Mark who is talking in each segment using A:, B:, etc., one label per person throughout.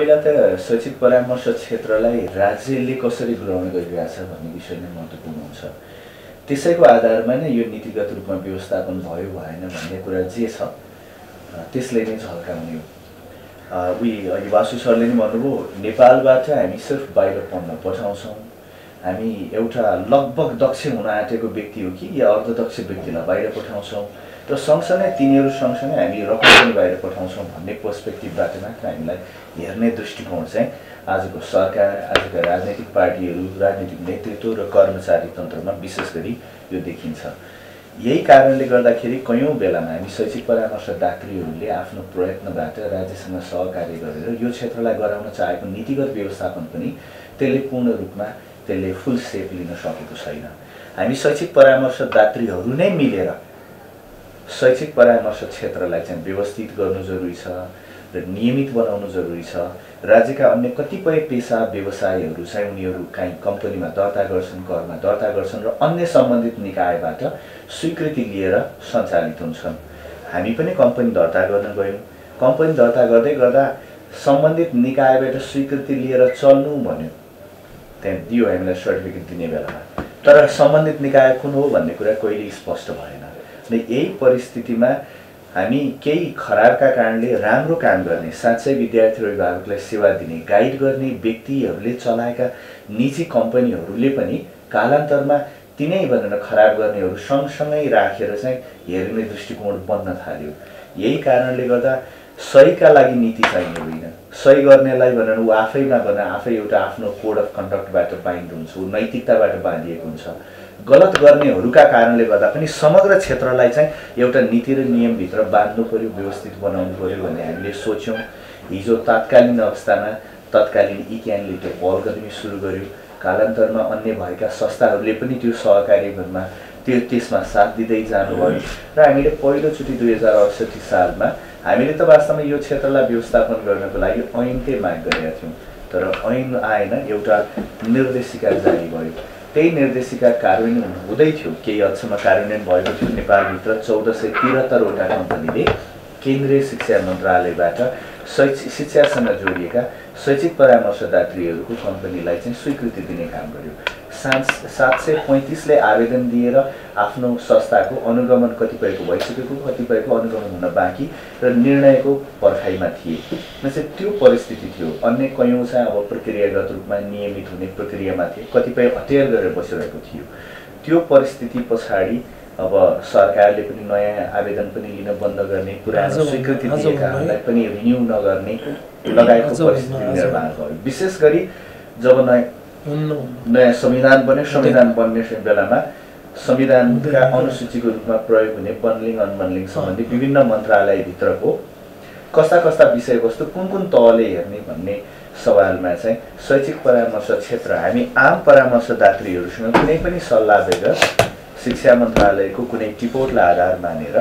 A: पहिला त शैक्षिक परामर्श क्षेत्रलाई राज्यले कसरी ग्रहण गरिरहेछ भन्ने विषय नै महत्त्वपूर्ण हुन्छ। त्यसैको आधारमा नै यो नीतिगत रूपमा व्यवस्थापन भयो भएन भन्ने कुरा जे छ त्यसले नै झल्काउने हो। अघि वासु सरले नि भन्नुभयो नेपालबाट हामी सिर्फ बाहिर पढ्न पठाउँछौँ, हामी एउटा लगभग दक्ष हुन आँटेको व्यक्ति हो कि या अर्धदक्ष व्यक्तिलाई बाहिर पठाउँछौँ र सँगसँगै तिनीहरू सँगसँगै हामी रकम पनि बाहिर पठाउँछौँ भन्ने पर्सपेक्टिभबाट मात्र हामीलाई हेर्ने दृष्टिकोण चाहिँ आजको सरकार, आजका राजनैतिक पार्टीहरू, राजनीतिक नेतृत्व र कर्मचारी तन्त्रमा विशेष गरी यो देखिन्छ। यही कारणले गर्दाखेरि कयौँ बेलामा हामी शैक्षिक परामर्शदात्रीहरूले आफ्नो प्रयत्नबाट राज्यसँग सहकार्य गरेर यो क्षेत्रलाई गराउन चाहेको नीतिगत व्यवस्थापन पनि त्यसले पूर्ण रूपमा त्यसले फुल सेप लिन सकेको छैन। हामी शैक्षिक परामर्शदात्रीहरू नै मिलेर शैक्षिक परामर्श क्षेत्रलाई चाहिँ व्यवस्थित गर्नु जरुरी छ र नियमित बनाउनु जरुरी छ। राज्यका अन्य कतिपय पेसा व्यवसायहरू चाहिँ उनीहरू काहीँ कम्पनीमा दर्ता गर्छन्, करमा दर्ता गर्छन् र अन्य सम्बन्धित निकायबाट स्वीकृति लिएर सञ्चालित हुन्छन्। हामी पनि कम्पनी दर्ता गर्न गयौँ, कम्पनी दर्ता गर्दै गर्दा सम्बन्धित निकायबाट स्वीकृति लिएर चल्नु भन्यो, त्यहाँ दियो हामीलाई सर्टिफिकेट दिने बेलामा, तर सम्बन्धित निकाय कुन हो भन्ने कुरा कहिले स्पष्ट भएन। यही परिस्थितिमा हामी केही खराबका कारणले राम्रो काम गर्ने, साँच्चै विद्यार्थी र अभिभावकलाई सेवा दिने, गाइड गर्ने व्यक्तिहरूले चलाएका निजी कम्पनीहरूले पनि कालान्तरमा तिनै भनेर खराब गर्नेहरू सँगसँगै राखेर चाहिँ हेर्ने दृष्टिकोण बन्न थाल्यो। यही कारणले गर्दा सहीका लागि नीति चाहिने होइन, सही गर्नेलाई भनेर ऊ आफैमा भनेर आफै एउटा आफ्नो कोड अफ कन्डक्टबाट बाइन्ड हुन्छ, ऊ नैतिकताबाट बाँधिएको हुन्छ। गलत गर्नेहरूका कारणले गर्दा पनि समग्र क्षेत्रलाई चाहिँ एउटा नीति र नियमभित्र बाँध्नु पर्यो, व्यवस्थित बनाउनु पर्यो भन्ने हामीले सोच्यौँ। हिजो तात्कालीन अवस्थामा तत्कालीन इक्यानले त्यो पहल कदमी सुरु गर्यो। कालान्तरमा अन्य भएका संस्थाहरूले पनि त्यो सहकार्यमा त्यसमा साथ दिँदै जानुभयो र हामीले पहिलोचोटि 2068 सालमा हामीले त वास्तवमा यो क्षेत्रलाई व्यवस्थापन गर्नको लागि ऐनकै माग गरेका थियौँ, तर ऐन आएन, एउटा निर्देशिका जारी भयो। त्यही निर्देशिका कार्यान्वयन हुँदै थियो, केही हदसम्म कार्यान्वयन भएको थियो। नेपालभित्र 1473वटा कम्पनीले केन्द्रीय शिक्षा मन्त्रालयबाट शिक्षासँग जोडिएका शैक्षिक परामर्शदात्रीहरूको कम्पनीलाई चाहिँ स्वीकृति दिने काम गर्यो। 735ले आवेदन दिएर आफ्नो संस्थाको अनुगमन कतिपयको भइसकेको, कतिपयको अनुगमन हुन बाँकी र निर्णयको पर्खाइमा थिए। चाहिँ त्यो परिस्थिति थियो। अन्य कयौँ चाहिँ अब प्रक्रियागत रूपमा नियमित हुने प्रक्रियामा थिए, कतिपय हटिएर गरेर बसिरहेको थियो। त्यो परिस्थिति पछाडि अब सरकारले पनि नयाँ आवेदन पनि लिन बन्द गर्ने, पुरानो स्वीकृति दिएकाहरूलाई पनि रिन्यू नगर्ने लगायतको परिस्थिति निर्माण भयो। विशेष गरी जब नयाँ संविधान बन्यो, संविधान बन्ने बेलामा संविधानका अनुसूचीको रूपमा प्रयोग हुने बन्डलिङ अनबन्डलिङ सम्बन्धी विभिन्न मन्त्रालयभित्रको कस्ता कस्ता विषयवस्तु कुन कुन तहले हेर्ने भन्ने सवालमा चाहिँ शैक्षिक परामर्श क्षेत्र हामी आम परामर्शदात्रीहरूसँग कुनै पनि सल्लाह बेगर शिक्षा मन्त्रालयको कुनै टिपोटलाई आधार मानेर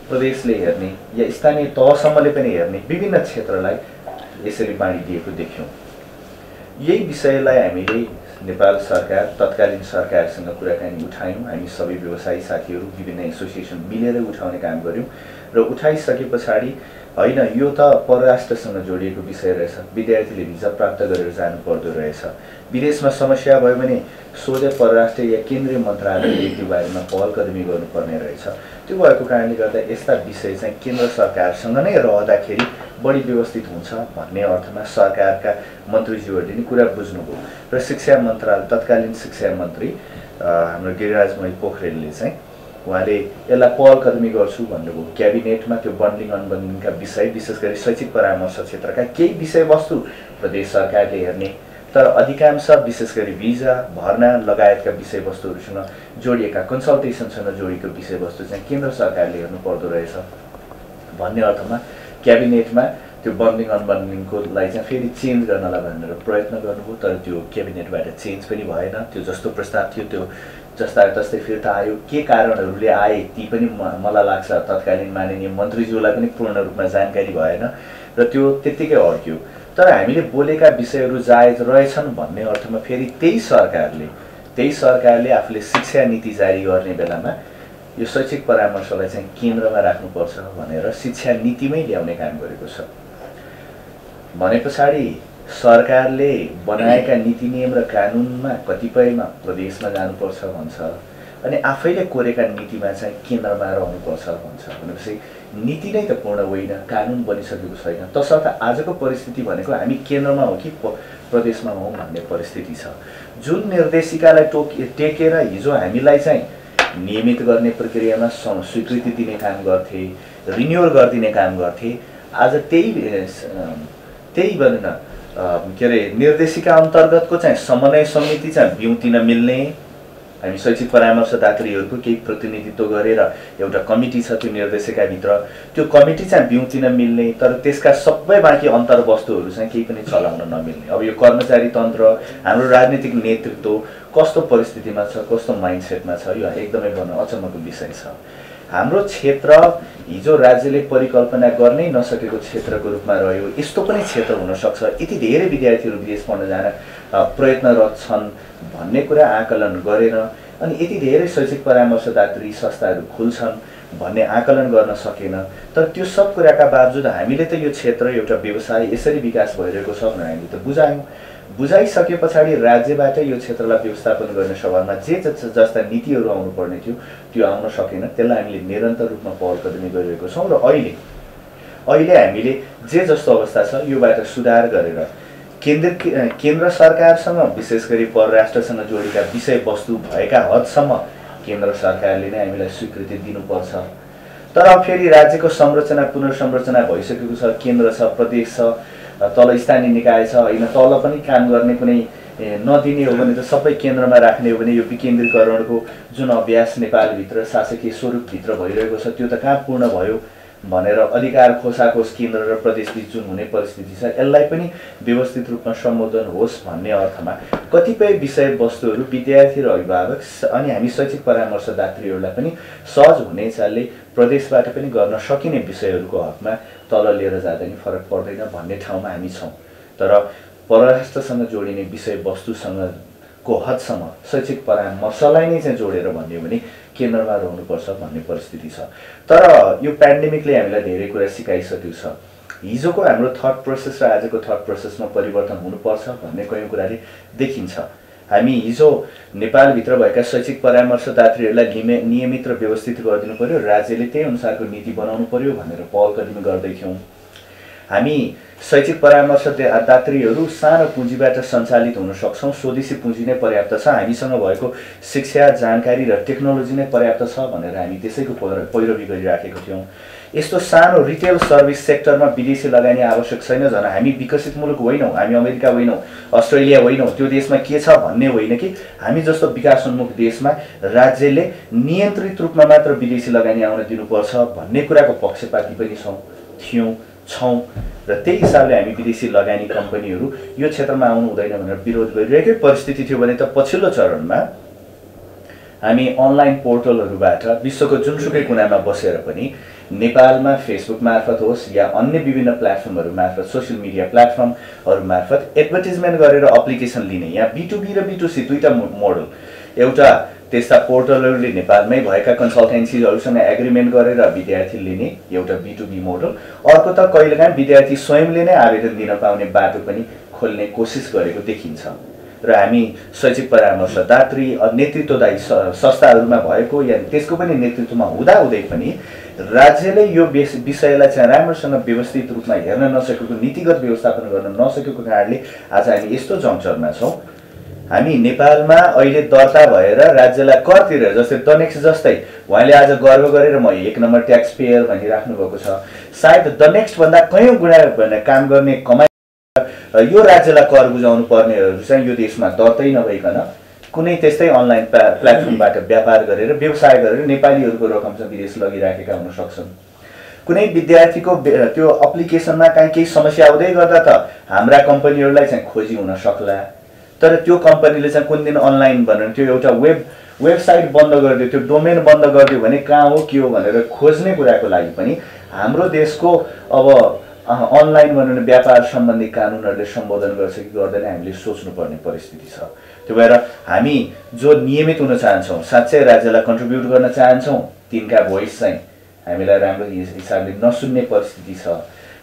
A: प्रदेशले हेर्ने या स्थानीय तहसम्मले पनि हेर्ने विभिन्न क्षेत्रलाई यसरी बाँडिदिएको देख्यौँ। यही विषयलाई हामीले नेपाल सरकार, तत्कालीन सरकारसँग कुराकानी उठायौँ। हामी सबै व्यवसायी साथीहरू विभिन्न एसोसिएसन मिलेर उठाउने काम गऱ्यौँ र उठाइसके पछाडि होइन यो त परराष्ट्रसँग जोडिएको विषय रहेछ, विद्यार्थीले भिजा प्राप्त गरेर जानु पर्दो रहेछ, विदेशमा समस्या भयो भने सोझै परराष्ट्र या केन्द्रीय मन्त्रालयले त्यो बारेमा पहल कदमी गर्नुपर्ने रहेछ। त्यो भएको कारणले गर्दा यस्ता विषय चाहिँ केन्द्र सरकारसँग नै रहँदाखेरि बढी व्यवस्थित हुन्छ भन्ने अर्थमा सरकारका मन्त्रीज्यूहरूले नि कुरा बुझ्नुभयो र शिक्षा मन्त्रालय तत्कालीन शिक्षा मन्त्री हाम्रो गिरिराजमणि पोखरेलले चाहिँ उहाँले यसलाई पहल कदमी गर्छु भन्नुभयो। क्याबिनेटमा त्यो बन्डलिङ अनबन्डलिङका विषय, विशेष गरी शैक्षिक परामर्श क्षेत्रका केही विषयवस्तु प्रदेश सरकारले हेर्ने, तर अधिकांश विशेष गरी भिजा, भर्ना लगायतका विषयवस्तुहरूसँग जोडिएका, कन्सल्टेसनसँग जोडिएको विषयवस्तु चाहिँ केन्द्र सरकारले हेर्नु पर्दो रहेछ भन्ने अर्थमा क्याबिनेटमा त्यो बन्डलिङ अनबन्डलिङको लागि चाहिँ फेरि चेन्ज गर्नलाई भनेर प्रयत्न गर्नुभयो, तर त्यो क्याबिनेटबाट चेन्ज पनि भएन। त्यो जस्तो प्रस्ताव थियो त्यो जस्ता तस्तै फिर्ता आयो। के कारणहरूले आए ती पनि मलाई लाग्छ तत्कालीन माननीय मन्त्रीज्यूलाई पनि पूर्ण रूपमा जानकारी भएन र त्यो त्यत्तिकै अड्क्यो। तर हामीले बोलेका विषयहरू जायज रहेछन् भन्ने अर्थमा फेरि त्यही सरकारले आफूले शिक्षा नीति जारी गर्ने बेलामा यो शैक्षिक परामर्शलाई चाहिँ केन्द्रमा राख्नुपर्छ भनेर शिक्षा नीतिमै ल्याउने काम गरेको छ। भने पछाडि सरकारले बनाएका नीति नियम र कानुनमा कतिपयमा प्रदेशमा जानुपर्छ भन्छ अनि आफैले कोरेका नीतिमा चाहिँ केन्द्रमा रहनुपर्छ भन्छ। भनेपछि नीति नै त पूर्ण होइन, कानुन बनिसकेको छैन। तसर्थ आजको परिस्थिति भनेको हामी केन्द्रमा हो कि प्रदेशमा हौँ भन्ने परिस्थिति छ। जुन निर्देशिकालाई टेकेर हिजो हामीलाई चाहिँ नियमित गर्ने प्रक्रियामा स्वीकृति दिने काम गर्थे, रिन्युअल गरिदिने काम गर्थे, आज त्यही भनेन के अरे निर्देशिका अन्तर्गतको चाहिँ समन्वय समिति चाहिँ बिउतिन मिल्ने, हामी शैक्षिक परामर्शदात्रीहरूको केही प्रतिनिधित्व गरेर एउटा कमिटी छ त्यो निर्देशिकाभित्र, त्यो कमिटी चाहिँ बिउतिन मिल्ने, तर त्यसका सबै बाँकी अन्तर्वस्तुहरू चाहिँ केही पनि चलाउन नमिल्ने। अब यो कर्मचारी तन्त्र, हाम्रो राजनीतिक नेतृत्व कस्तो परिस्थितिमा छ, कस्तो माइन्डसेटमा छ, यो एकदमै भन्न अचम्मको विषय छ। हाम्रो क्षेत्र हिजो राज्यले परिकल्पना गर्नै नसकेको क्षेत्रको रूपमा रह्यो। यस्तो पनि क्षेत्र हुनसक्छ, यति धेरै विद्यार्थीहरू विदेश पढ्न जान प्रयत्नरत छन् भन्ने कुरा आकलन गरेर अनि यति धेरै शैक्षिक परामर्शदात्री संस्थाहरू खुल्छन् भन्ने आकलन गर्न सकेन। तर त्यो सब कुराका बावजुद हामीले त यो क्षेत्र एउटा व्यवसाय यसरी विकास भइरहेको छ भनेर हामीले त बुझायौँ। बुझाइसके पछाडि राज्यबाट यो क्षेत्रलाई व्यवस्थापन गर्ने सवालमा जे जस्ता नीतिहरू आउनुपर्ने थियो त्यो आउन सकेन। त्यसलाई हामीले निरन्तर रूपमा पहल कदमी गरिरहेको छौँ र अहिले हामीले जे जस्तो अवस्था छ योबाट सुधार गरेर केन्द्र सरकारसँग विशेष गरी परराष्ट्रसँग जोडिएका विषयवस्तु भएका हदसम्म केन्द्र सरकारले नै हामीलाई स्वीकृति दिनुपर्छ। तर फेरि राज्यको संरचना पुनर्संरचना भइसकेको छ, केन्द्र छ, प्रदेश छ, तल स्थानीय निकाय छ, होइन तल पनि काम गर्ने कुनै नदिने हो भने त सबै केन्द्रमा राख्ने हो भने यो विकेन्द्रीकरणको जुन अभ्यास नेपालभित्र शासकीय स्वरूपभित्र भइरहेको छ त्यो त कहाँ पूर्ण भयो भनेर अधिकार खोसाकोस केन्द्र र प्रदेशबीच जुन हुने परिस्थिति छ यसलाई पनि व्यवस्थित रूपमा सम्बोधन होस् भन्ने अर्थमा कतिपय विषयवस्तुहरू विद्यार्थी र अभिभावक अनि हामी शैक्षिक परामर्शदात्रीहरूलाई पनि सहज हुने चालले प्रदेशबाट पनि गर्न सकिने विषयहरूको हकमा तल लिएर जाँदा नि फरक पर्दैन भन्ने ठाउँमा हामी छौँ। तर परराष्ट्रसँग जोडिने विषयवस्तुसँगको हदसम्म शैक्षिक परामर्शलाई नै चाहिँ जोडेर भन्यो भने केन्द्रमा रहनुपर्छ भन्ने परिस्थिति छ। तर यो पेन्डेमिकले हामीलाई धेरै कुरा सिकाइसकेको छ। हिजोको हाम्रो थट प्रोसेस र आजको थट प्रोसेसमा परिवर्तन हुनुपर्छ भन्ने कयौं कुराले देखिन्छ। हामी हिजो नेपालभित्र भएका शैक्षिक परामर्शदात्रीहरूलाई नियमित र व्यवस्थित गरिदिनु पर्यो, राज्यले त्यही अनुसारको नीति बनाउनु पर्यो भनेर पहल कदमी गर्दै थियौँ। हामी शैक्षिक परामर्शदात्रीहरू सानो पुँजीबाट सञ्चालित हुन सक्छौँ, स्वदेशी पुँजी नै पर्याप्त छ, हामीसँग भएको शिक्षा जानकारी र टेक्नोलोजी नै पर्याप्त छ भनेर हामी त्यसैको पैरवी गरिराखेको थियौँ। यस्तो सानो रिटेल सर्भिस सेक्टरमा विदेशी लगानी आवश्यक छैन। झन् हामी विकसित मुलुक होइनौँ, हामी अमेरिका होइनौँ, अस्ट्रेलिया होइनौँ, त्यो देशमा के छ भन्ने होइन कि हामी जस्तो विकासोन्मुख देशमा राज्यले नियन्त्रित रूपमा मात्र विदेशी लगानी आउन दिनुपर्छ भन्ने कुराको पक्षपाती पनि छौँ र त्यही हिसाबले हामी विदेशी लगानी कम्पनीहरू यो क्षेत्रमा आउनु हुँदैन भनेर विरोध गरिरहेकै परिस्थिति थियो भने त पछिल्लो चरणमा हामी अनलाइन पोर्टलहरूबाट विश्वको जुनसुकै कुनामा बसेर पनि नेपालमा फेसबुक मार्फत होस् या अन्य विभिन्न प्लेटफर्महरू मार्फत सोसियल मिडिया प्लेटफर्महरू मार्फत एडभर्टिजमेन्ट गरेर एप्लिकेसन लिने, यहाँ B2B र B2C दुईटा मोडल, एउटा त्यस्ता पोर्टलहरूले नेपालमै भएका कन्सल्टेन्सीहरूसँग एग्रिमेन्ट गरेर विद्यार्थी लिने एउटा B2B मोडल, अर्को त कहिलेकाहीँ विद्यार्थी स्वयंले नै आवेदन दिन पाउने बाटो पनि खोल्ने कोसिस गरेको देखिन्छ। र हामी शैक्षिक परामर्शदात्री नेतृत्वदायी संस्थाहरूमा भएको या त्यसको पनि नेतृत्वमा हुँदाहुँदै पनि राज्यले यो विषयलाई चाहिँ राम्रोसँग व्यवस्थित रूपमा हेर्न नसकेको, नीतिगत व्यवस्थापन गर्न नसकेको कारणले आज हामी यस्तो जङ्क्चरमा छौँ। हामी नेपालमा अहिले दर्ता भएर राज्यलाई कर तिरेर, जस्तै द नेक्स्ट जस्तै उहाँले आज गर्व गरेर म 1 नम्बर ट्याक्स पेयर भनिराख्नु भएको छ, सायद द नेक्स्ट भन्दा कयौं गुणा काम गर्ने कमाइ यो राज्यलाई कर बुझाउनु पर्नेहरू चाहिँ यो देशमा दर्तै नभइकन कुनै त्यस्तै अनलाइन प्लेटफर्मबाट व्यापार गरेर व्यवसाय गरेर नेपालीहरूको रकम चाहिँ विदेश लगिराखेका हुन सक्छन्। कुनै विद्यार्थीको त्यो एप्लिकेसनमा केही समस्या आउँदै गर्दा त हाम्रा कम्पनीहरूलाई चाहिँ खोजी हुन सक्ला, तर त्यो कम्पनीले चाहिँ कुन दिन अनलाइन भनेर त्यो एउटा वेबसाइट बन्द गरिदियो, त्यो डोमेन बन्द गरिदियो भने कहाँ हो के हो भनेर खोज्ने कुराको लागि पनि हाम्रो देशको अब अनलाइन भनेर व्यापार सम्बन्धी कानुनहरूले सम्बोधन गर्छ कि गर्दैन हामीले सोच्नुपर्ने परिस्थिति छ। त्यो भएर हामी जो नियमित हुन चाहन्छौँ, साँच्चै राज्यलाई कन्ट्रिब्युट गर्न चाहन्छौँ, तिनका भोइस चाहिँ हामीलाई राम्रो हिसाबले नसुन्ने परिस्थिति छ।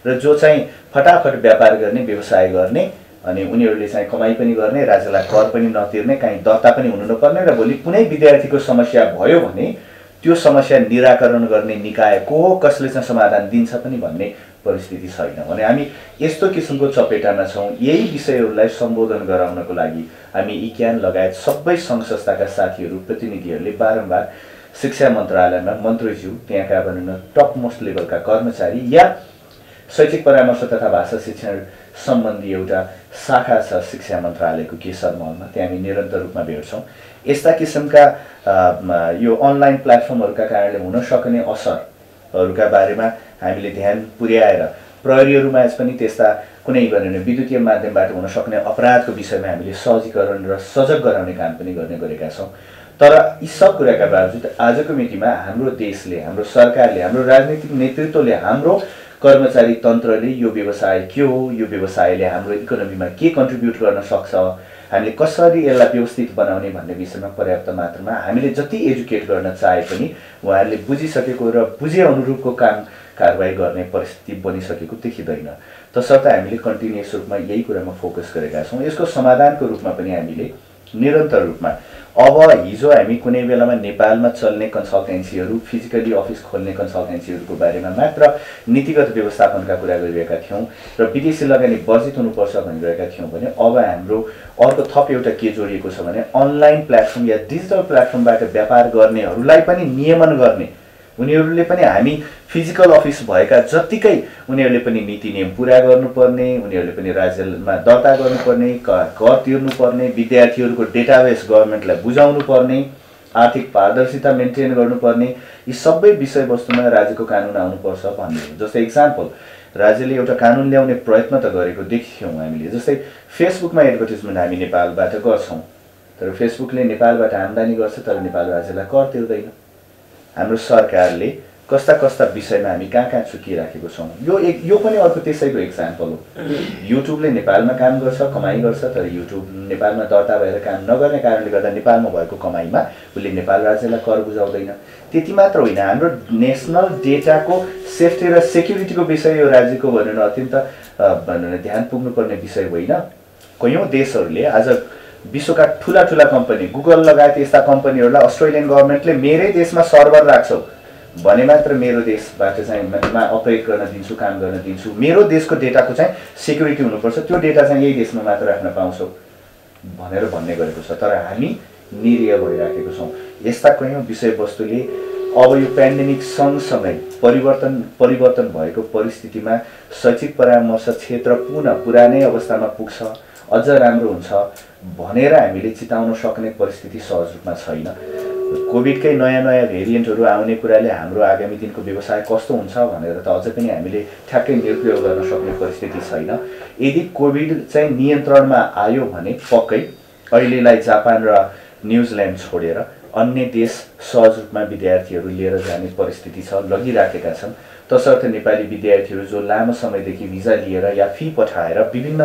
A: र जो चाहिँ फटाफट व्यापार गर्ने व्यवसाय गर्ने अनि उनीहरूले चाहिँ कमाई पनि गर्ने राज्यलाई कर पनि नतिर्ने कहीँ दर्ता पनि हुनु नपर्ने र भोलि कुनै विद्यार्थीको समस्या भयो भने त्यो समस्या निराकरण गर्ने निकाय को हो कसले चाहिँ समाधान दिन्छ पनि भन्ने परिस्थिति छैन भने हामी यस्तो किसिमको चपेटामा छौँ। यही विषयहरूलाई सम्बोधन गराउनको लागि हामी इक्यान लगायत सबै सङ्घ संस्थाका साथीहरू प्रतिनिधिहरूले बारम्बार शिक्षा मन्त्रालयमा मन्त्रीज्यू त्यहाँका भनौँ न टप मोस्ट लेभलका कर्मचारी या शैक्षिक परामर्श तथा भाषा शिक्षण सम्बन्धी एउटा शाखा छ शिक्षा मन्त्रालयको केशर महलमा, त्यहाँ हामी निरन्तर रूपमा भेट्छौँ। यस्ता किसिमका यो अनलाइन प्लेटफर्महरूका कारणले हुन सक्ने असरहरूका बारेमा हामीले ध्यान पुर्याएर प्रहरीहरूमा पनि त्यस्ता कुनै भने विद्युतीय माध्यमबाट हुन सक्ने अपराधको विषयमा हामीले सहजीकरण र सजग गराउने काम पनि गर्ने गरेका छौँ। तर यी सब कुराका बावजुद आजको मितिमा हाम्रो देशले, हाम्रो सरकारले, हाम्रो राजनीतिक नेतृत्वले, हाम्रो कर्मचारी तन्त्रले यो व्यवसाय के हो, यो व्यवसायले हाम्रो इकोनोमीमा के कन्ट्रिब्युट गर्न सक्छ, हामीले कसरी यसलाई व्यवस्थित बनाउने भन्ने विषयमा पर्याप्त मात्रामा हामीले जति एजुकेट गर्न चाहे पनि उहाँहरूले बुझिसकेको र बुझे अनुरूपको काम कारबाही गर्ने परिस्थिति बनिसकेको देखिँदैन। तसर्थ हामीले कन्टिन्युअस रूपमा यही कुरामा फोकस गरेका छौँ। यसको समाधानको रूपमा पनि हामीले निरन्तर रूपमा अब हिजो हामी कुनै बेलामा नेपालमा चल्ने कन्सल्टेन्सीहरू, फिजिकली अफिस खोल्ने कन्सल्टेन्सीहरूको बारेमा मात्र नीतिगत व्यवस्थापनका कुरा गरिरहेका थियौँ र विदेशी लगानी वर्जित हुनुपर्छ भनिरहेका थियौँ भने अब हाम्रो अर्को थप एउटा के जोडिएको छ भने अनलाइन प्लेटफर्म या डिजिटल प्लेटफर्मबाट व्यापार गर्नेहरूलाई पनि नियमन गर्ने, उनीहरूले पनि हामी फिजिकल अफिस भएका जत्तिकै उनीहरूले पनि नीति नियम पुरा गर्नुपर्ने, उनीहरूले पनि राज्यमा दर्ता गर्नुपर्ने, कर तिर्नुपर्ने, विद्यार्थीहरूको डेटाबेस गभर्मेन्टलाई बुझाउनु पर्ने, आर्थिक पारदर्शिता मेन्टेन गर्नुपर्ने, यी सबै विषयवस्तुमा राज्यको कानुन आउनुपर्छ भन्ने हो। जस्तै इक्जाम्पल, राज्यले एउटा कानुन ल्याउने प्रयत्न त गरेको देखियौँ हामीले। जस्तै फेसबुकमा एडभर्टिजमेन्ट हामी नेपालबाट गर्छौँ, तर फेसबुकले नेपालबाट आम्दानी गर्छ तर नेपाल राज्यलाई कर तिर्दैन। हाम्रो सरकारले कस्ता कस्ता विषयमा हामी कहाँ चुकिराखेको छौँ, यो पनि अर्को त्यसैको एक्जाम्पल हो। युट्युबले नेपालमा काम गर्छ, कमाइ गर्छ, तर युट्युब नेपालमा दर्ता भएर काम नगर्ने कारणले गर्दा नेपालमा भएको कमाइमा उसले नेपाल राज्यलाई कर बुझाउँदैन। त्यति मात्र होइन, हाम्रो नेसनल डेटाको सेफ्टी र सेक्युरिटीको विषय यो राज्यको भनौँ न अत्यन्त भनौँ न ध्यान पुग्नुपर्ने विषय होइन। कयौँ देशहरूले आज विश्वका ठुला ठुला कम्पनी, गुगल लगायत यस्ता कम्पनीहरूलाई अस्ट्रेलियन गभर्मेन्टले मेरै देशमा सर्भर राख्छौ भने मात्र मेरो देशबाट चाहिँ अपरेट गर्न दिन्छु, काम गर्न दिन्छु, मेरो देशको डेटाको चाहिँ सेक्युरिटी हुनुपर्छ, त्यो डेटा चाहिँ यही देशमा मात्र राख्न पाउँछौ भनेर भन्ने गरेको छ। तर हामी निरीह भइराखेको छौँ। यस्ता कयौँ विषयवस्तुले अब यो पेन्डेमिक सँगसँगै परिवर्तन भएको परिस्थितिमा शैक्षिक परामर्श क्षेत्र पुनः पुरानै अवस्थामा पुग्छ, अझ राम्रो हुन्छ भनेर हामीले चिताउन सक्ने परिस्थिति सहज रूपमा छैन। कोभिडकै नयाँ नयाँ भेरिएन्टहरू आउने कुराले हाम्रो आगामी दिनको व्यवसाय कस्तो हुन्छ भनेर त अझै पनि हामीले ठ्याक्कै निर्णय गर्न सक्ने परिस्थिति छैन। यदि कोभिड चाहिँ नियन्त्रणमा आयो भने पक्कै अहिलेलाई जापान र न्युजिल्यान्ड छोडेर अन्य देश सहज रूपमा विद्यार्थीहरू लिएर जाने परिस्थिति छ, लगिराखेका छन्। तसर्थ नेपाली विद्यार्थीहरू जो लामो समयदेखि भिजा लिएर या फी पठाएर विभिन्न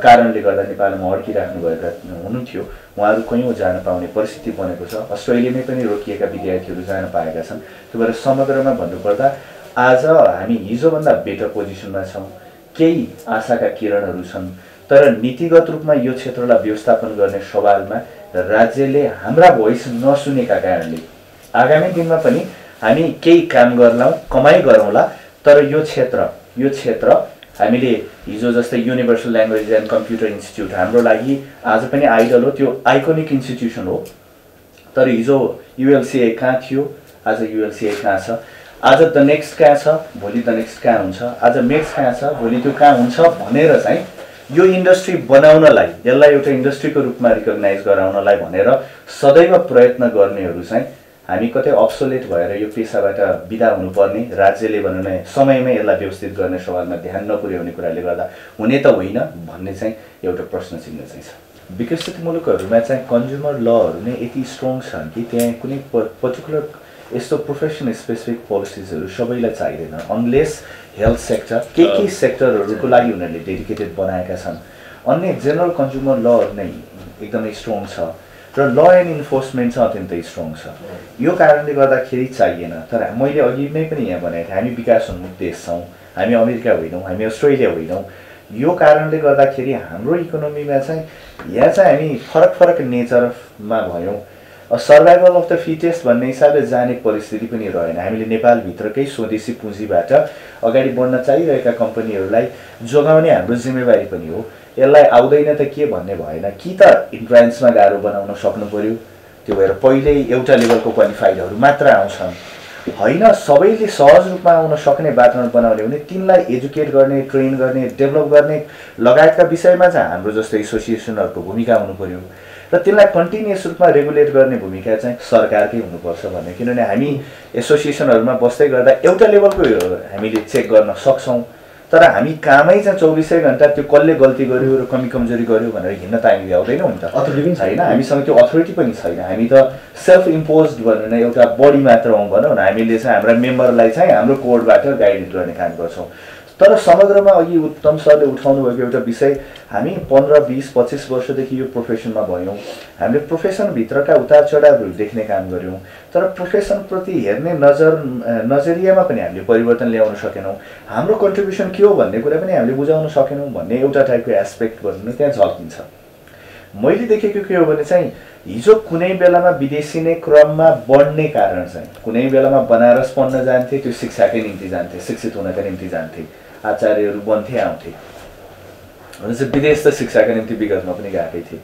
A: कारणले गर्दा नेपालमा अड्किराख्नु भएका हुनुहुन्थ्यो, उहाँहरू कयौँ जान पाउने परिस्थिति बनेको छ। अस्ट्रेलियामै पनि रोकिएका विद्यार्थीहरू जान पाएका छन्। त्यो भएर समग्रमा भन्नुपर्दा आज हामी हिजोभन्दा बेटर पोजिसनमा छौँ। केही आशाका किरणहरू छन्, तर नीतिगत रूपमा यो क्षेत्रलाई व्यवस्थापन गर्ने सवालमा राज्यले हाम्रा भोइस नसुनेका कारणले आगामी दिनमा पनि हामी केही काम गर्लौँ, कमाइ गरौँला, तर यो क्षेत्र हामीले हिजो जस्तै universal language and computer institute हाम्रो लागि आज पनि आइडल हो, त्यो आइकोनिक इन्स्टिट्युसन हो। तर हिजो युएलसिए कहाँ थियो, आज युएलसिए कहाँ छ, आज द नेक्स्ट कहाँ छ, भोलि द नेक्स्ट कहाँ हुन्छ, आज मेट्स कहाँ छ, भोलि त्यो कहाँ हुन्छ भनेर चाहिँ यो इन्डस्ट्री बनाउनलाई, यसलाई एउटा इन्डस्ट्रीको रूपमा रिकग्नाइज गराउनलाई भनेर सदैव प्रयत्न गर्नेहरू चाहिँ हामी कतै अब्सोलेट भएर यो पेसाबाट बिदा हुनुपर्ने, राज्यले भनौँ न समयमै यसलाई व्यवस्थित गर्ने सवालमा ध्यान नपुर्याउने कुराले गर्दा हुने त होइन भन्ने चाहिँ एउटा प्रश्न चिन्ह चाहिँ छ। विकसित मुलुकहरूमा चाहिँ कन्ज्युमर लहरू नै यति स्ट्रङ छन् कि त्यहाँ कुनै पर्टिकुलर यस्तो प्रोफेसन स्पेसिफिक पोलिसिजहरू सबैलाई चाहिँदैन, अनलेस हेल्थ सेक्टर केही सेक्टरहरूको लागि उनीहरूले डेडिकेटेड बनाएका छन्। अन्य जेनरल कन्ज्युमर लहरू नै एकदमै स्ट्रङ छ। र ल एन्ड इन्फोर्समेन्ट चाहिँ अत्यन्तै स्ट्रङ छ। यो कारणले गर्दाखेरि चाहिएन। तर मैले अघि नै पनि यहाँ भनेको थिएँ, हामी विकासोन्मुख देश छौँ, हामी अमेरिका होइनौँ, हामी अस्ट्रेलिया होइनौँ। यो कारणले गर्दाखेरि हाम्रो इकोनोमीमा चाहिँ यहाँ चाहिँ हामी फरक फरक नेचरमा भयौँ। सर्भाइभल अफ द फिटेस्ट भन्ने हिसाबले जाने परिस्थिति पनि रहेन। हामीले नेपालभित्रकै स्वदेशी पुँजीबाट अगाडि बढ्न चाहिरहेका कम्पनीहरूलाई जोगाउने हाम्रो जिम्मेवारी पनि हो। यसलाई आउँदैन त के भन्ने भएन, कि त इन्ट्रान्समा गाह्रो बनाउन सक्नु पर्यो, त्यो भएर पहिल्यै एउटा लेभलको क्वालिफाइडहरू मात्र आउँछन्, होइन सबैले सहज रूपमा आउन सक्ने वातावरण बनाउने भने तिनलाई एजुकेट गर्ने, ट्रेन गर्ने, डेभलप गर्ने लगायतका विषयमा चाहिँ हाम्रो जस्तो एसोसिएसनहरूको भूमिका हुनु पर्यो र त्यसलाई कन्टिन्युअस रूपमा रेगुलेट गर्ने भूमिका चाहिँ सरकारकै हुनुपर्छ भन्ने। किनभने हामी एसोसिएसनहरूमा बस्दै गर्दा एउटा लेभलको हामीले चेक गर्न सक्छौँ, तर हामी कामै चाहिँ 24 घण्टा त्यो कसले गल्ती गर्यो र कमी कमजोरी गर्यो भनेर हिँड्न त हामी भ्याउँदैनौँ नि त, होइन हामीसँग त्यो अथोरिटी पनि छैन। हामी त सेल्फ इम्पोज्ड भनेर एउटा बडी मात्र हौँ भनौँ न, हामीले चाहिँ हाम्रा मेम्बरलाई चाहिँ हाम्रो कोडबाट गाइड गर्ने काम गर्छौँ। तर समग्रमा अघि उत्तम सरले उठाउनु भएको एउटा विषय, हामी 15, 20, 25 वर्षदेखि यो प्रोफेसनमा भयौँ, हामीले प्रोफेसनभित्रका उतार चढावहरू देख्ने काम गऱ्यौँ, तर प्रोफेसनप्रति हेर्ने नजरियामा पनि हामीले परिवर्तन ल्याउन सकेनौँ। हाम्रो कन्ट्रिब्युसन के हो भन्ने कुरा पनि हामीले बुझाउन सकेनौँ भन्ने एउटा टाइपको एस्पेक्ट भन्नु त्यहाँ झल्किन्छ। मैले देखेको के हो भने चाहिँ हिजो कुनै बेलामा विदेशी नै क्रममा बढ्ने कारण चाहिँ कुनै बेलामा बनारस पढ्न जान्थे, त्यो शिक्षाकै निम्ति जान्थे, शिक्षित हुनका निम्ति जान्थे, आचार्यहरू बन्थे आउँथे, भनेपछि विदेश त शिक्षाका निम्ति विगतमा पनि गएकै थिए।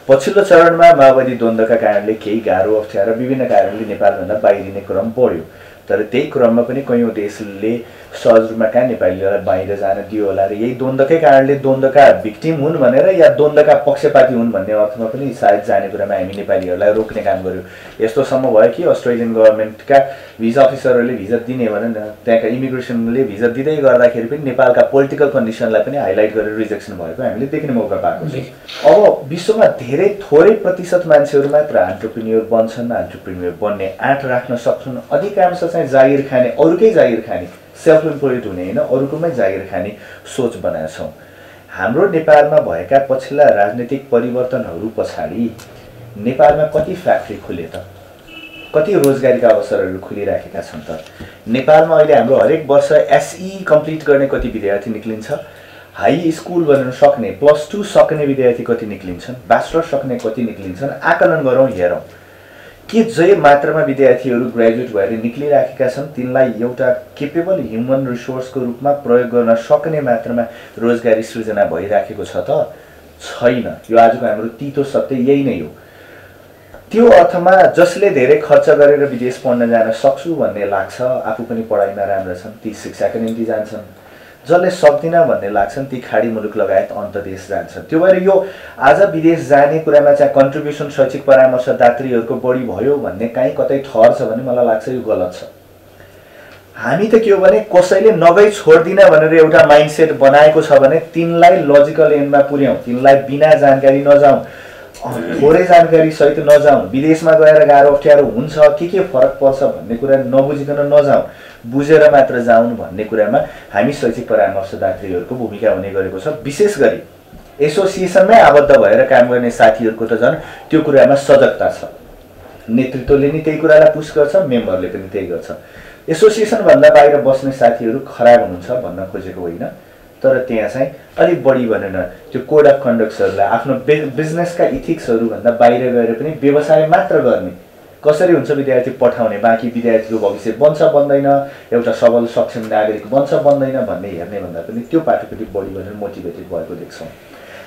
A: पछिल्लो चरणमा माओवादी द्वन्द्वका कारणले केही गाह्रो अप्ठ्यारो विभिन्न कारणले नेपालभन्दा बाहिरिने क्रम बढ्यो, तर त्यही क्रममा पनि कयौँ देशले सहज रूपमा कहाँ नेपालीलाई बाहिर जान दियो होला र यही द्वन्द्वकै कारणले द्वन्द्वका भिक्टिम हुन् भनेर या द्वन्द्वका पक्षपाती हुन् भन्ने अर्थमा पनि सायद जाने कुरामा हामी नेपालीहरूलाई रोक्ने काम गर्यो। यस्तोसम्म भयो कि अस्ट्रेलियन गभर्मेन्टका भिजा अफिसरहरूले भिजा दिने भने त्यहाँका इमिग्रेसनले भिजा दिँदै गर्दाखेरि पनि नेपालका पोलिटिकल कन्डिसनलाई पनि हाइलाइट गरेर रिजेक्सन भएको हामीले देख्ने मौका पाएको छ। अब विश्वमा धेरै थोरै प्रतिशत मान्छेहरू मात्र एन्टरप्रेन्योर बन्छन्, एन्टरप्रेन्योर बन्ने आँट राख्न सक्छन्। अधिकांश चाहिँ जागिर खाने, अरूकै जागिर खाने, सेल्फ इम्प्लोइड हुने होइन, अरूकोमै जागिर खाने सोच बनाएका छौँ। हाम्रो नेपालमा भएका पछिल्ला राजनीतिक परिवर्तनहरू पछाडि नेपालमा कति फ्याक्ट्री खुले त, कति रोजगारीका अवसरहरू खुलिराखेका छन् त। नेपालमा अहिले हाम्रो हरेक वर्ष एसई कम्प्लिट गर्ने कति विद्यार्थी निक्लिन्छ, हाई स्कुल बन्न सक्ने +2 सक्ने विद्यार्थी कति निक्लिन्छन्, ब्याचलर सक्ने कति निक्लिन्छन्, आकलन गरौँ, हेरौँ के जे मात्रामा विद्यार्थीहरू ग्रेजुएट भएर निक्लिराखेका छन् तिनलाई एउटा केपेबल ह्युमन रिसोर्सको रूपमा प्रयोग गर्न सक्ने मात्रामा रोजगारी सृजना भइराखेको छ त छैन। यो आजको हाम्रो तीतो सत्य यही नै हो। त्यो अर्थमा जसले धेरै खर्च गरेर विदेश पढ्न जान सक्छु भन्ने लाग्छ, आफू पनि पढाइमा राम्रा छन्, ती शिक्षाका निम्ति जान्छन्। जसले सक्दिनँ भन्ने लाग्छन् ती खाडी मुलुक लगायत अन्त देश जान्छन्। त्यो भएर यो आज विदेश जाने कुरामा चाहिँ कन्ट्रिब्युसन शैक्षिक परामर्शदात्रीहरूको बढी भयो भन्ने कहीँ कतै ठहर छ भने मलाई लाग्छ यो गलत छ। हामी त के हो भने कसैले नगई छोड्दिनँ भनेर एउटा माइन्डसेट बनाएको छ भने तिनलाई लजिकल एन्डमा पुर्याउँ, तिनलाई बिना जानकारी नजाउँ, थोरै जानकारी सहित नजाउँ, विदेशमा गएर गाह्रो अप्ठ्यारो हुन्छ, के फरक पर्छ भन्ने कुरा नबुझिकन नजाउँ, बुझेर मात्र जाउँ भन्ने कुरामा हामी शैक्षिक परामर्शदात्रीहरूको भूमिका हुने गरेको छ। विशेष गरी एसोसिएसनमै आबद्ध भएर काम गर्ने साथीहरूको त झन् त्यो कुरामा सजगता छ। नेतृत्वले नि त्यही कुरालाई पुस गर्छ, मेम्बरले पनि त्यही गर्छ। एसोसिएसनभन्दा बाहिर बस्ने साथीहरू खराब हुनुहुन्छ भन्न खोजेको होइन, तर त्यहाँ चाहिँ अलिक बढी भनेर त्यो कोड अफ कन्डक्ट्सहरूलाई आफ्नो बिजनेसका इथिक्सहरूभन्दा बाहिर गएर पनि व्यवसाय मात्र गर्ने, कसरी हुन्छ विद्यार्थी पठाउने, बाँकी विद्यार्थीको भविष्य बन्छ बन्दैन, एउटा सबल सक्षम नागरिक बन्छ बन्दैन भन्ने हेर्ने भन्दा पनि त्यो पार्टीपट्टि बढी भनेर मोटिभेटेड भएको देख्छौँ।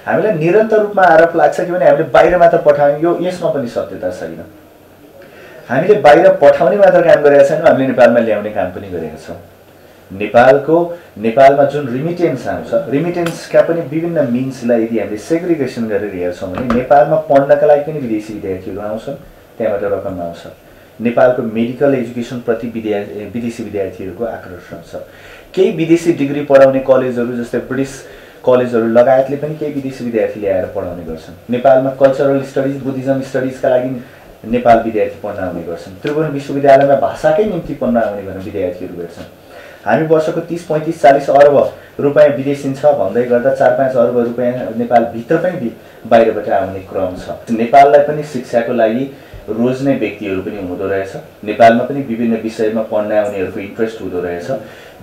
A: हामीलाई निरन्तर रूपमा आरोप लाग्छ कि भने हामीले बाहिर मात्र पठायौँ, यसमा पनि सत्यता छैन। हामीले बाहिर पठाउने मात्र काम गरेका छैनौँ, हामीले नेपालमा ल्याउने काम पनि गरेका छौँ। नेपालमा जुन रिमिटेन्स आउँछ, रिमिटेन्सका पनि विभिन्न मिन्सलाई यदि हामीले सेग्रिगेसन गरेर हेर्छौँ भने नेपालमा पढ्नका लागि पनि विदेशी विद्यार्थीहरू आउँछन्, त्यहाँबाट रकम आउँछ। नेपालको मेडिकल एजुकेसनप्रति विदेशी विद्यार्थीहरूको आकर्षण छ। केही विदेशी डिग्री पढाउने कलेजहरू जस्तै ब्रिटिस कलेजहरू लगायतले पनि केही विदेशी विद्यार्थी ल्याएर पढाउने गर्छन्। नेपालमा कल्चरल स्टडिज, बुद्धिज्म स्टडिजका लागि नेपाल विद्यार्थी पढ्न आउने गर्छन्। त्रिभुवन विश्वविद्यालयमा भाषाकै निम्ति पढ्न आउने भनेर विद्यार्थीहरू गर्छन्। हामी वर्षको 30-35-40 अर्ब रुपैयाँ विदेशिन्छ भन्दै गर्दा 4-5 अर्ब रुपैयाँ नेपालभित्र पनि बाहिरबाट आउने क्रम छ। नेपाललाई पनि शिक्षाको लागि रोज्ने व्यक्तिहरू पनि हुँदो रहेछ। नेपालमा पनि विभिन्न विषयमा पढ्न आउनेहरूको इन्ट्रेस्ट हुँदो रहेछ।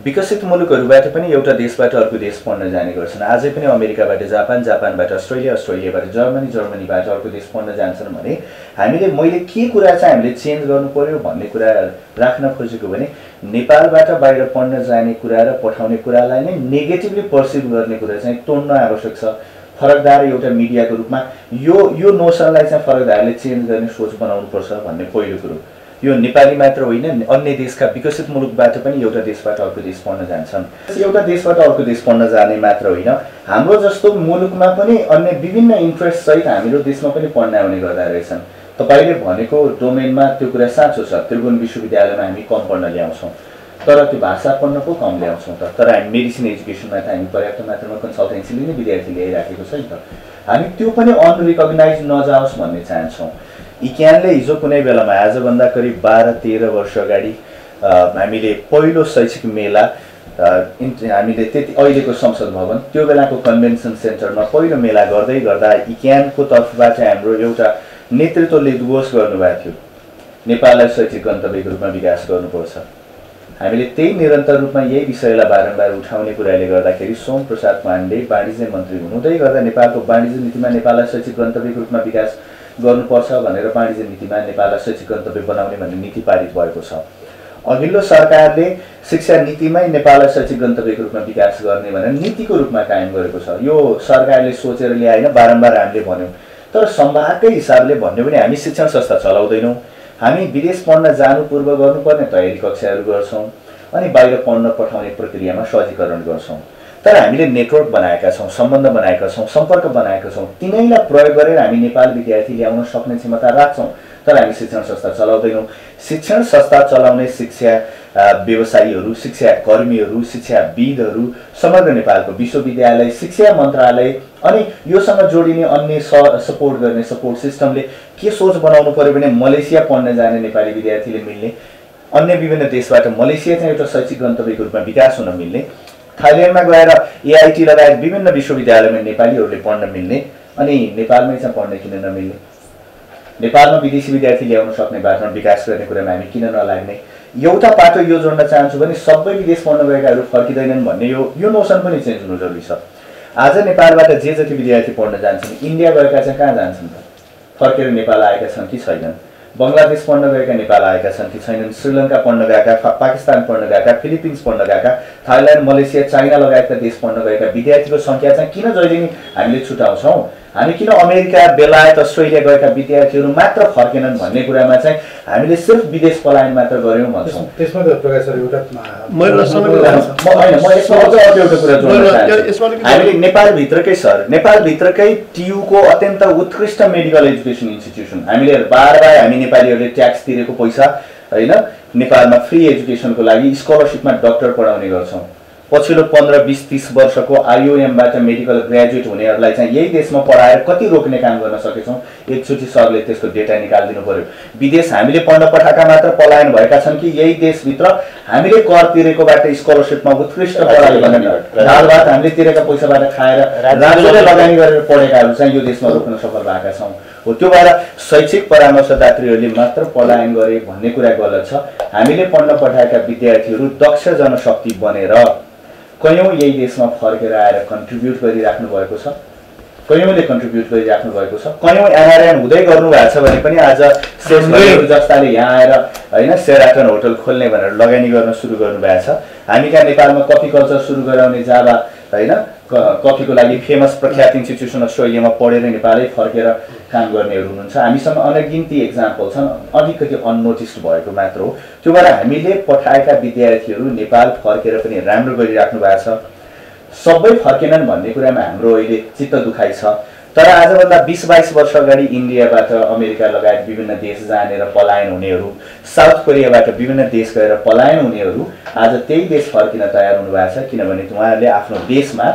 A: विकसित मुलुकहरूबाट पनि एउटा देशबाट अर्को देश पढ्न जाने गर्छन्। आजै पनि अमेरिकाबाट जापान, जापानबाट अस्ट्रेलिया, अस्ट्रेलियाबाट जर्मनी, जर्मनीबाट अर्को देश पढ्न जान्छन् भने हामीले मैले के कुरा चाहिँ हामीले चेन्ज गर्नु पर्यो भन्ने कुरा राख्न खोजेको भने नेपालबाट बाहिर पढ्न जाने कुरा र पठाउने कुरालाई नै नेगेटिभली पर्सिभ गर्ने कुरा चाहिँ तोड्न आवश्यक छ। फरकदार एउटा मिडियाको रूपमा यो नोसनलाई चाहिँ फरकदारले चेन्ज गर्ने सोच बनाउनुपर्छ भन्ने पहिलो कुरो। यो नेपाली मात्र होइन, अन्य देशका विकसित मुलुकबाट पनि एउटा देशबाट अर्को देश पढ्न जान्छन्। एउटा देशबाट अर्को देश पढ्न जाने मात्र होइन, हाम्रो जस्तो मुलुकमा पनि अन्य विभिन्न इन्ट्रेस्ट सहित हाम्रो देशमा पनि पढ्न आउने गर्दा रहेछन्। तपाईँले भनेको डोमेनमा त्यो कुरा साँचो छ। त्रिभुवन विश्वविद्यालयमा हामी कम पढ्न ल्याउँछौँ, तर त्यो भाषा पढ्न पो कम ल्याउँछौँ त। तर हामी मेडिसिन एजुकेसनमा त हामी पर्याप्त मात्रामा कन्सल्टेन्सी लिने विद्यार्थी ल्याइराखेको छ नि त। हामी त्यो पनि अनरिकग्नाइज नजाओस् भन्ने चाहन्छौँ। इक्यानले हिजो कुनै बेलामा आजभन्दा करिब 12-13 वर्ष अगाडि हामीले पहिलो शैक्षिक मेला हामीले त्यति अहिलेको संसद भवन त्यो बेलाको कन्भेन्सन सेन्टरमा पहिलो मेला गर्दै गर्दा इक्यानको तर्फबाट हाम्रो एउटा नेतृत्वले उद्घोष गर्नुभएको थियो, नेपाललाई शैक्षिक गन्तव्यको रूपमा विकास गर्नुपर्छ। हामीले त्यही निरन्तर रूपमा यही विषयलाई बारम्बार उठाउने कुराले गर्दाखेरि सोम प्रसाद पाण्डे वाणिज्य मन्त्री हुनुहुँदै गर्दा नेपालको वाणिज्य नीतिमा नेपाललाई शैक्षिक गन्तव्यको रूपमा विकास गर्नुपर्छ भनेर वाणिज्य नीतिमा नेपाललाई शैक्षिक गन्तव्य बनाउने भन्ने नीति पारित भएको छ। अघिल्लो सरकारले शिक्षा नीतिमै नेपाललाई शैक्षिक गन्तव्यको रूपमा विकास गर्ने भनेर नीतिको रूपमा कायम गरेको छ। यो सरकारले सोचेर ल्याएन, बारम्बार हामीले भन्यौँ। तर सम्भागकै हिसाबले भन्यो भने हामी शिक्षण संस्था चलाउँदैनौँ। हामी विदेश पढ्न जानु पूर्व गर्नुपर्ने तयारी कक्षाहरू गर्छौँ अनि बाहिर पढ्न पठाउने प्रक्रियामा सहजीकरण गर्छौँ। तर हामीले नेटवर्क बनाएका छौँ, सम्बन्ध बनाएका छौँ, सम्पर्क बनाएका छौँ। तिनैलाई प्रयोग गरेर हामी नेपाल विद्यार्थी ल्याउन सक्ने क्षमता राख्छौँ, तर हामी शिक्षण संस्था चलाउँदैनौँ। शिक्षण संस्था चलाउने शिक्षा व्यवसायीहरू, शिक्षा कर्मीहरू, शिक्षाविदहरू, समग्र नेपालको विश्वविद्यालय, शिक्षा मन्त्रालय अनि योसँग जोडिने अन्य सपोर्ट गर्ने सपोर्ट सिस्टमले के सोच बनाउनु पर्यो भने मलेसिया पढ्न जाने नेपाली विद्यार्थीले मिल्ने, अन्य विभिन्न देशबाट मलेसिया चाहिँ एउटा शैक्षिक गन्तव्यको रूपमा विकास हुन मिल्ने, थाइल्यान्डमा गएर एआइटी लगायत विभिन्न विश्वविद्यालयमा नेपालीहरूले पढ्न मिल्ने, अनि नेपालमै चाहिँ पढ्न किन नमिल्ने, नेपालमा विदेशी विद्यार्थी ल्याउन सक्ने वातावरण विकास गर्ने कुरामा हामी किन नलाग्ने। एउटा पाटो यो जोड्न चाहन्छु भने सबै विदेश पढ्न गएकाहरू फर्किँदैनन् भन्ने यो नोसन पनि चेन्ज हुनु जरुरी छ। आज नेपालबाट जे जति विद्यार्थी पढ्न जान्छन्, इन्डिया गएका चाहिँ कहाँ जान्छन् त? फर्केर नेपाल आएका छन् कि छैनन्? बङ्गलादेश पढ्न गएका नेपाल आएका छन् कि छैनन्? श्रीलङ्का पढ्न गएका, पाकिस्तान पढ्न गएका, फिलिपिन्स पढ्न गएका, थाइल्यान्ड, मलेसिया, चाइना लगायतका देश पढ्न गएका विद्यार्थीको सङ्ख्या चाहिँ किन जहिले नि हामीले छुटाउँछौँ? हामी किन अमेरिका, बेलायत, अस्ट्रेलिया गएका विद्यार्थीहरू मात्र फर्केनन् भन्ने कुरामा चाहिँ हामीले सिर्फ विदेश पलायन मात्र गऱ्यौँ भन्छौँ।
B: त्यसमा त प्रकाश सर एउटा
A: हामीले नेपालभित्रकै टियुको अत्यन्त उत्कृष्ट मेडिकल एजुकेसन इन्स्टिट्युसन हामीले बार हामी नेपालीहरूले ट्याक्स तिरेको पैसा होइन नेपालमा फ्री एजुकेसनको लागि स्कलरसिपमा डाक्टर पढाउने गर्छौँ। पछिल्लो 15-20-30 वर्षको आइओएमबाट मेडिकल ग्रेजुएट हुनेहरूलाई चाहिँ यही देशमा पढाएर कति रोक्ने काम गर्न सकेछौँ? एकचोटि सरले त्यसको डेटा निकालिदिनु पर्यो। विदेश हामीले पढ्न पठाएका मात्र पलायन भएका छन् कि यही देशभित्र हामीले कर तिरेकोबाट स्कलरसिपमा उत्कृष्ट पढाइ भनेर दाल भात हामीले तिरेका पैसाबाट खाएर राज्यले लगानी गरेर पढेकाहरू चाहिँ यो देशमा रोक्न सफल भएका छौँ। हो त्यो भएर शैक्षिक परामर्शदात्रीहरूले मात्र पलायन गरे भन्ने कुरा गलत छ। हामीले पढ्न पठाएका विद्यार्थीहरू दक्ष जनशक्ति बनेर कयौँ यही देशमा फर्केर आएर कन्ट्रिब्युट गरिराख्नु भएको छ, कयौँले कन्ट्रिब्युट गरिराख्नु भएको छ। कयौँ एनआरएन हुँदै गर्नुभएको छ भने पनि आज सेसहरू जस्ताले यहाँ आएर होइन सेराटन होटल खोल्ने भनेर लगानी गर्न सुरु गर्नुभएको छ। हामी कहाँ नेपालमा कफी कल्चर सुरु गराउने जावा होइन कफीको लागि फेमस प्रख्यात इन्स्टिट्युसन अस्ट्रेलियामा पढेर नेपालै फर्केर काम गर्नेहरू हुनुहुन्छ। हामीसँग अनगिन्ती एक्जाम्पल छन्, अलिकति अननोटिस्ड भएको मात्र हो। त्यो भएर हामीले पठाएका विद्यार्थीहरू नेपाल फर्केर पनि राम्रो गरिराख्नु भएको छ। सबै फर्केनन् भन्ने कुरामा हाम्रो अहिले चित्त दुखाइ छ। तर आजभन्दा 20-22 वर्ष अगाडि इन्डियाबाट अमेरिका लगायत विभिन्न देश जानेर पलायन हुनेहरू, साउथ कोरियाबाट विभिन्न देश गएर पलायन हुनेहरू आज त्यही देश फर्किन तयार हुनुभएको छ, किनभने उहाँहरूले आफ्नो देशमा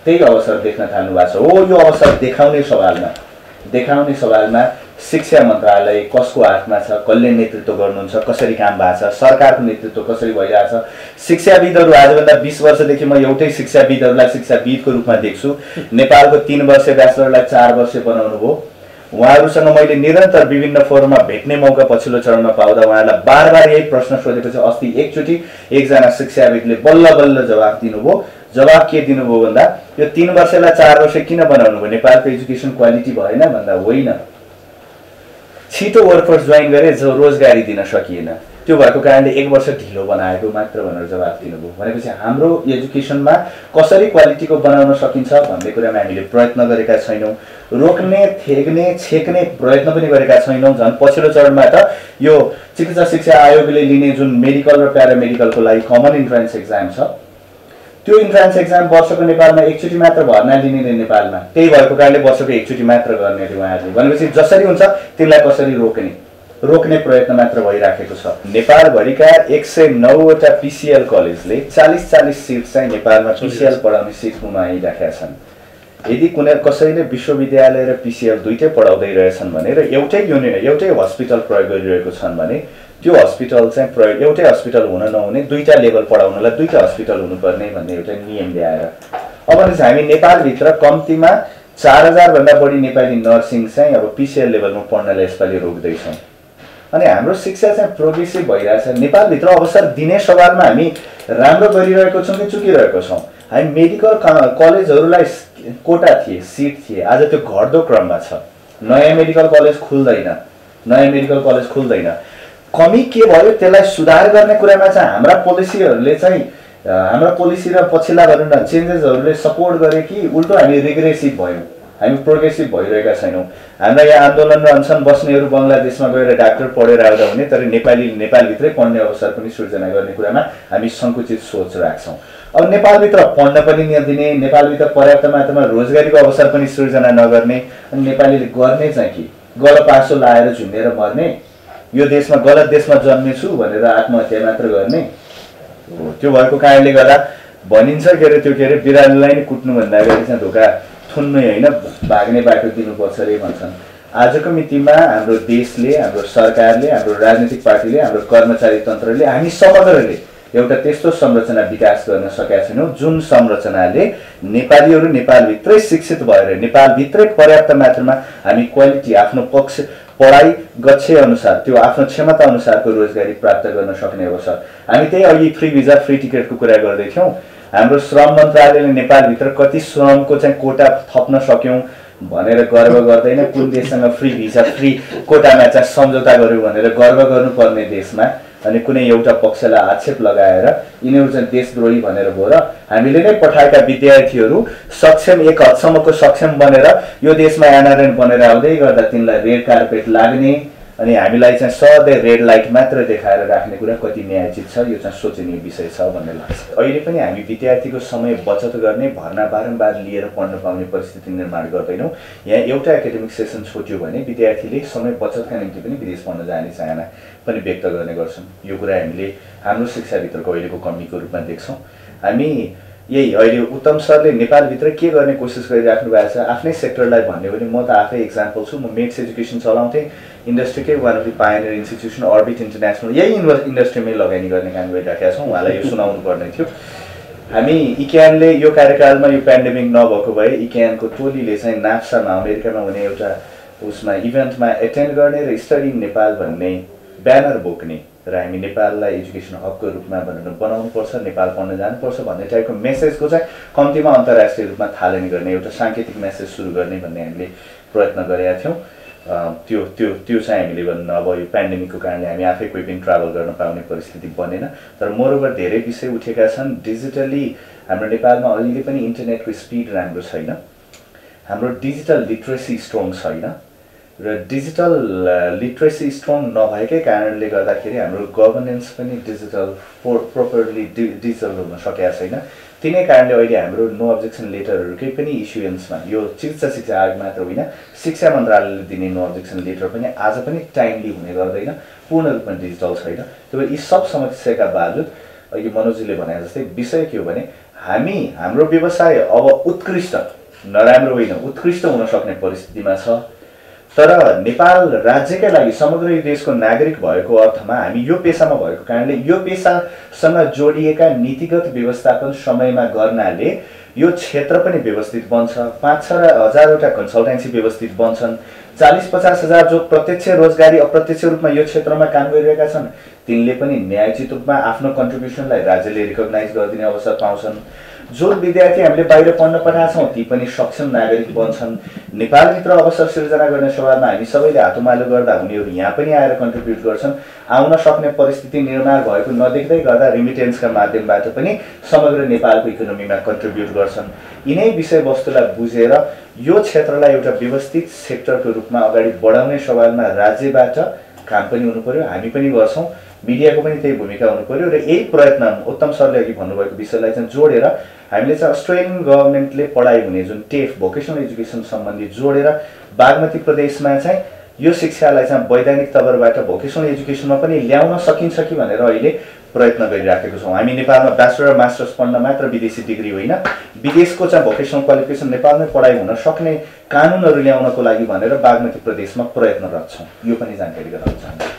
A: त्यही अवसर देख्न थाल्नु भएको छ। हो यो अवसर देखाउने सवालमा शिक्षा मन्त्रालय कसको हातमा छ, कसले नेतृत्व गर्नुहुन्छ, कसरी काम भएको छ, सरकारको नेतृत्व कसरी भइरहेछ। शिक्षाविदहरू आजभन्दा 20 वर्षदेखि म एउटै शिक्षाविदहरूलाई शिक्षाविदको रूपमा देख्छु। नेपालको 3 वर्ष ब्याचलरलाई 4 वर्ष बनाउनु भयो। उहाँहरूसँग मैले निरन्तर विभिन्न फोरममा भेट्ने मौका पछिल्लो चरणमा पाउँदा उहाँहरूलाई बार यही प्रश्न सोधेपछि अस्ति एकचोटि एकजना शिक्षाविदले बल्ल बल्ल जवाफ दिनुभयो। जवाफ के दिनुभयो भन्दा यो 3 वर्षलाई 4 वर्ष किन बनाउनु भयो, नेपालको एजुकेसन क्वालिटी भएन भन्दा होइन, छिटो वर्कफोर्स जोइन गरे जो रोजगारी दिन सकिएन, त्यो भएको कारणले 1 वर्ष ढिलो बनाएको मात्र भनेर जवाफ दिनुभयो। भनेपछि हाम्रो एजुकेसनमा कसरी क्वालिटीको बनाउन सकिन्छ भन्ने कुरामा हामीले प्रयत्न गरेका छैनौँ। रोक्ने, थेग्ने, छेक्ने प्रयत्न पनि गरेका छैनौँ। झन् पछिल्लो चरणमा त यो चिकित्सा शिक्षा आयोगले लिने जुन मेडिकल र प्यारामेडिकलको लागि कमन इन्ट्रान्स एक्जाम छ, त्यो इन्ट्रान्स एक्जाम वर्षको नेपालमा एकचोटि मात्र भर्ना लिने नेपालमा, त्यही भएको कारणले वर्षको एकचोटि मात्र गर्ने अरे उहाँहरूले। भनेपछि जसरी हुन्छ त्यसलाई कसरी रोक्ने प्रयत्न मात्र भइराखेको छ। नेपालभरिका 109वटा पिसिएल कलेजले 40 सिट चाहिँ नेपालमा पिसिएल पढाउने सिट गुमाइराखेका छन्। यदि कुनै कसैले विश्वविद्यालय र पिसिएल दुईटै पढाउँदै रहेछन् भने र एउटै हस्पिटल प्रयोग गरिरहेको छन् भने त्यो हस्पिटल चाहिँ प्रयोग एउटै हस्पिटल हुन नहुने, दुईटा लेभल पढाउनलाई दुईटा हस्पिटल हुनुपर्ने भन्ने एउटा नियम ल्याएर अब चाहिँ हामी नेपालभित्र कम्तीमा 4000 भन्दा बढी नेपाली नर्सिङ चाहिँ अब पिसिएल लेभलमा पढ्नलाई यसपालि रोक्दैछौँ। अनि हाम्रो शिक्षा चाहिँ प्रोग्रेसिभ भइरहेछ। नेपालभित्र अवसर दिने सवालमा हामी राम्रो गरिरहेको छौँ कि चुकिरहेको छौँ। हामी मेडिकल कलेजहरूलाई कोटा थिए, सिट थिए, आज त्यो घट्दो क्रममा छ। नयाँ मेडिकल कलेज खुल्दैन। कमी के भयो त्यसलाई सुधार गर्ने कुरामा चाहिँ हाम्रा पोलिसी र पछिल्ला भनौँ न चेन्जेसहरूले सपोर्ट गरे कि उल्टो हामी रिग्रेसिभ भयौँ, हामी प्रोग्रेसिभ भइरहेका छैनौँ। हाम्रा यहाँ आन्दोलन र अनसन बस्नेहरू बङ्गलादेशमा गएर डाक्टर पढेर आउँदा हुने, तर नेपालभित्रै पढ्ने अवसर पनि सृजना गर्ने कुरामा हामी सङ्कुचित सोच राख्छौँ। अब नेपालभित्र पढ्न पनि नदिने, नेपालभित्र पर्याप्त मात्रामा रोजगारीको अवसर पनि सृजना नगर्ने, अनि नेपालीले गर्ने चाहिँ कि गलपासो लाएर झुन्डेर मर्ने, यो देशमा गलत देशमा जन्मेछु भनेर आत्महत्या मात्र गर्ने। त्यो भएको कारणले गर्दा भनिन्छ बिरालोलाई नै कुट्नुभन्दा अगाडि चाहिँ ढोका थुन्नै होइन, भाग्ने बाटो दिनुपर्छ अरे भन्छन्। आजको मितिमा हाम्रो देशले, हाम्रो सरकारले, हाम्रो राजनीतिक पार्टीले, हाम्रो कर्मचारी तन्त्रले, हामी समग्रले एउटा त्यस्तो संरचना विकास गर्न सकेका छैनौँ जुन संरचनाले नेपालीहरू नेपालभित्रै शिक्षित भएर नेपालभित्रै पर्याप्त मात्रामा हामी क्वालिटी आफ्नो पढाइ गच्छे अनुसार त्यो आफ्नो क्षमता अनुसारको रोजगारी प्राप्त गर्न सक्ने अवसर। हामी त्यही अघि फ्री भिजा फ्री टिकटको कुरा गर्दै थियौँ। हाम्रो श्रम मन्त्रालयले नेपालभित्र कति श्रमको चाहिँ कोटा थप्न सक्यौँ भनेर गर्व गर्दैन, कुन देशसँग फ्री भिजा फ्री कोटामा चाहिँ सम्झौता गर्यो भनेर गर्व गर्नुपर्ने देशमा अनि कुनै एउटा पक्षलाई आक्षेप लगाएर यिनीहरू चाहिँ देशद्रोही भनेर भयो र हामीले नै पठाएका विद्यार्थीहरू सक्षम एक हदसम्मको सक्षम बनेर यो देशमा एनआरएन बनेर आउँदै गर्दा तिनलाई रेड कार्पेट लाग्ने अनि हामीलाई चाहिँ सधैँ रेड लाइट मात्र देखाएर राख्ने कुरा कति न्यायोचित छ, यो चाहिँ सोचनीय विषय छ भन्ने लाग्छ। अहिले पनि हामी विद्यार्थीको समय बचत गर्ने, भर्ना बारम्बार लिएर पढ्न पाउने परिस्थिति निर्माण गर्दैनौँ। यहाँ एउटा एकाडेमिक सेसन छुट्यो भने विद्यार्थीले समय बचतका निम्ति पनि विदेश पढ्न जाने चाहना पनि व्यक्त गर्ने गर्छन्। यो कुरा हामीले हाम्रो शिक्षाभित्रको अहिलेको कमीको रूपमा देख्छौँ। हामी यही अहिले उत्तम सरले नेपालभित्र के गर्ने कोसिस गरिराख्नु भएको छ आफ्नै सेक्टरलाई भन्यो भने म त आफै इक्जाम्पल छु। म मेट्स एजुकेसन चलाउँथेँ, इन्डस्ट्रीकै one of the pioneer institution Orbit International यही इन्डस्ट्रीमै लगानी गर्ने काम गरिराखेका छौँ। उहाँलाई यो सुनाउनु पर्ने थियो। हामी इक्यानले यो कार्यकालमा यो पेन्डेमिक नभएको भए इक्यानको टोलीले चाहिँ नाप्सामा अमेरिकामा हुने एउटा उसमा इभेन्टमा एटेन्ड गर्ने र स्टडी इन नेपाल भन्ने ब्यानर बोक्ने र हामी नेपाललाई एजुकेसन हबको रूपमा भनेर बनाउनुपर्छ, नेपाल पढ्न जानुपर्छ भन्ने टाइपको मेसेजको चाहिँ कम्तीमा अन्तर्राष्ट्रिय रूपमा थालनी गर्ने एउटा साङ्केतिक मेसेज सुरु गर्ने भन्ने हामीले प्रयत्न गरेका थियौँ। त्यो चाहिँ हामीले भन्नु अब यो पेन्डेमिकको कारणले हामी आफै कोही पनि ट्राभल गर्न पाउने परिस्थिति बनेन। तर मोरओभर धेरै विषय उठेका छन्। डिजिटली हाम्रो नेपालमा अहिले पनि इन्टरनेटको स्पिड राम्रो छैन, हाम्रो डिजिटल लिट्रेसी स्ट्रङ छैन र डिजिटल लिट्रेसी स्ट्रङ नभएकै कारणले गर्दाखेरि हाम्रो गभर्नेन्स पनि प्रोपरली डिजिटल हुन सकेका छैन। तिनै कारणले अहिले हाम्रो नो अब्जेक्सन लेटरहरूकै पनि इस्युएन्समा यो चिकित्सा शिक्षा आयोग मात्र होइन, शिक्षा मन्त्रालयले दिने नो अब्जेक्सन लेटर पनि आज पनि टाइमली हुने गर्दैन, पूर्ण रूपमा डिजिटल छैन। त्यही भएर यी सब समस्याका बावजुद अघि मनोजीले भने जस्तै विषय के हो भने हाम्रो व्यवसाय अब उत्कृष्ट, नराम्रो होइन, उत्कृष्ट हुन सक्ने परिस्थितिमा छ। तर नेपाल राज्यकै लागि समग्र यो देशको नागरिक भएको अर्थमा हामी यो पेसामा भएको कारणले यो पेसासँग जोडिएका नीतिगत व्यवस्थापन समयमा गर्नाले यो क्षेत्र पनि व्यवस्थित बन्छ। 5-6 हजारवटा कन्सल्टेन्सी व्यवस्थित बन्छन्। 40-50 हजार जो प्रत्यक्ष रोजगारी अप्रत्यक्ष रूपमा यो क्षेत्रमा काम गरिरहेका छन् तिनले पनि न्यायोचित रूपमा आफ्नो कन्ट्रिब्युसनलाई राज्यले रिकग्नाइज गरिदिने अवसर पाउँछन्। जो विद्यार्थी हामीले बाहिर पढ्न पठाएछौँ ती पनि सक्षम नागरिक बन्छन्। नेपालभित्र अवसर सिर्जना गर्ने सवालमा हामी सबैले हातुमालो गर्दा उनीहरू यहाँ पनि आएर कन्ट्रिब्युट गर्छन्। आउन सक्ने परिस्थिति निर्माण भएको नदेख्दै गर्दा रिमिटेन्सका माध्यमबाट पनि समग्र नेपालको इकोनोमीमा कन्ट्रिब्युट गर्छन्। यिनै विषयवस्तुलाई बुझेर यो क्षेत्रलाई एउटा व्यवस्थित सेक्टरको रूपमा अगाडि बढाउने सवालमा राज्यबाट काम पनि हुनु पर्यो, हामी पनि गर्छौँ। मिडियाको पनि त्यही भूमिका हुनु पर्यो र यही प्रयत्न उत्तम सरले अघि भन्नुभएको विषयलाई चाहिँ जोडेर हामीले चाहिँ अस्ट्रेलियन गभर्मेन्टले पढाइ हुने जुन टेफ भोकेसनल एजुकेसन सम्बन्धी जोडेर बागमती प्रदेशमा चाहिँ यो शिक्षालाई चाहिँ वैधानिक तवरबाट भोकेसनल एजुकेसनमा पनि ल्याउन सकिन्छ कि भनेर अहिले प्रयत्न गरिराखेको छौँ। हामी नेपालमा ब्याचलर मास्टर्स पढ्न मात्र विदेशी डिग्री होइन, विदेशको चाहिँ भोकेसनल क्वालिफिकेसन नेपालमै पढाइ हुन सक्ने कानुनहरू ल्याउनको लागि भनेर बागमती प्रदेशमा प्रयत्नरत छौँ। यो पनि जानकारी गराउन चाहन्छु।